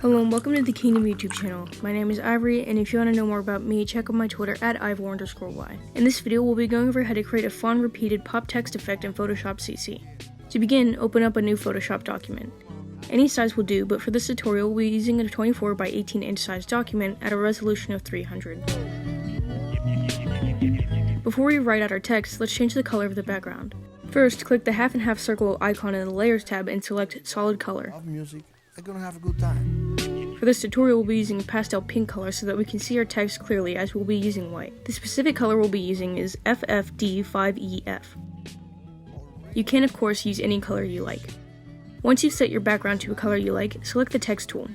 Hello and welcome to the Kingdom YouTube channel. My name is Ivory, and if you want to know more about me, check out my Twitter at @Ivor_Y. In this video, we'll be going over how to create a font repeated pop text effect in Photoshop CC. To begin, open up a new Photoshop document. Any size will do, but for this tutorial, we'll be using a 24 by 18 inch size document at a resolution of 300. Before we write out our text, let's change the color of the background. First, click the half and half circle icon in the Layers tab and select Solid Color. I'm gonna have a good time. For this tutorial, we'll be using a pastel pink color so that we can see our text clearly, as we'll be using white. The specific color we'll be using is FFD5EF. You can of course use any color you like. Once you've set your background to a color you like, select the text tool.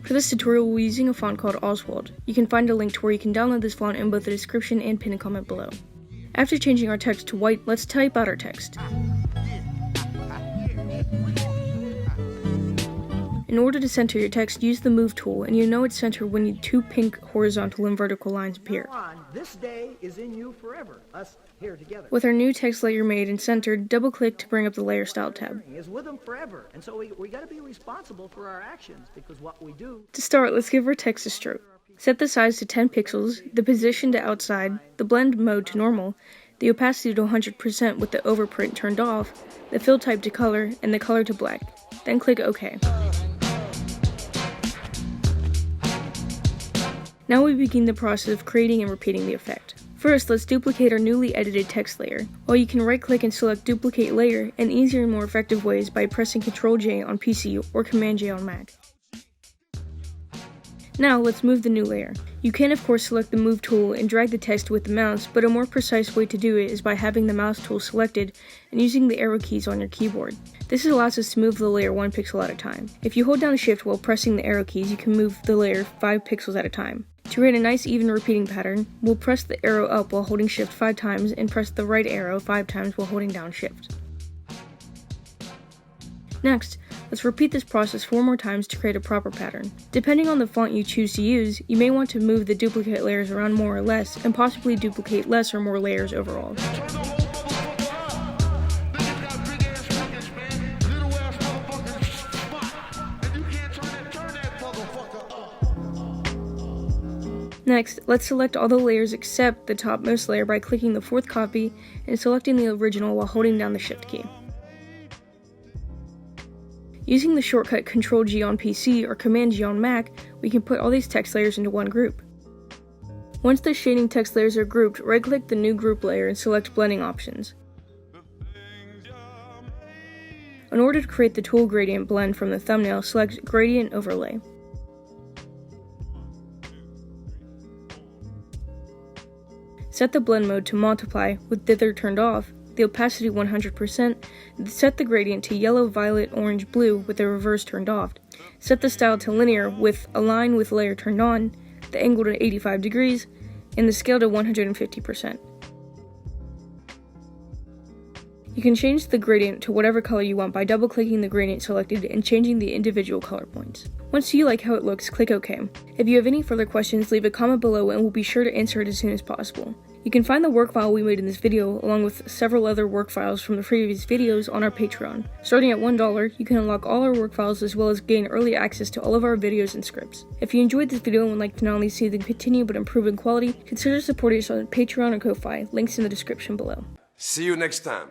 For this tutorial, we'll be using a font called Oswald. You can find a link to where you can download this font in both the description and pinned comment below. After changing our text to white, let's type out our text. In order to center your text, use the Move tool, and you know it's centered when two pink horizontal and vertical lines appear. This day is in you forever. Us here together. With our new text layer made and centered, double-click to bring up the Layer Style tab. Is with them forever, and so we got to be responsible for our actions, because what we do. To start, let's give our text a stroke. Set the size to 10 pixels, the position to outside, the blend mode to normal, the opacity to 100% with the overprint turned off, the fill type to color, and the color to black. Then click OK. Now we begin the process of creating and repeating the effect. First, let's duplicate our newly edited text layer. While you can right-click and select Duplicate Layer, an easier and more effective way is by pressing Ctrl-J on PC or Command-J on Mac. Now, let's move the new layer. You can of course select the Move tool and drag the text with the mouse, but a more precise way to do it is by having the mouse tool selected and using the arrow keys on your keyboard. This allows us to move the layer 1 pixel at a time. If you hold down Shift while pressing the arrow keys, you can move the layer 5 pixels at a time. To create a nice even repeating pattern, we'll press the arrow up while holding Shift 5 times and press the right arrow 5 times while holding down Shift. Next, let's repeat this process 4 more times to create a proper pattern. Depending on the font you choose to use, you may want to move the duplicate layers around more or less, and possibly duplicate less or more layers overall. Next, let's select all the layers except the topmost layer by clicking the 4th copy and selecting the original while holding down the Shift key. Using the shortcut Ctrl-G on PC or Command-G on Mac, we can put all these text layers into one group. Once the shading text layers are grouped, right-click the new group layer and select Blending Options. In order to create the tool gradient blend from the thumbnail, select Gradient Overlay. Set the blend mode to multiply with dither turned off, the opacity 100%, set the gradient to yellow, violet, orange, blue with the reverse turned off. Set the style to linear with align with layer turned on, the angle to 85 degrees, and the scale to 150%. You can change the gradient to whatever color you want by double-clicking the gradient selected and changing the individual color points. Once you like how it looks, click OK. If you have any further questions, leave a comment below and we'll be sure to answer it as soon as possible. You can find the work file we made in this video, along with several other work files from the previous videos, on our Patreon. Starting at $1, you can unlock all our work files as well as gain early access to all of our videos and scripts. If you enjoyed this video and would like to not only see them continue but improve in quality, consider supporting us on Patreon or Ko-Fi, links in the description below. See you next time.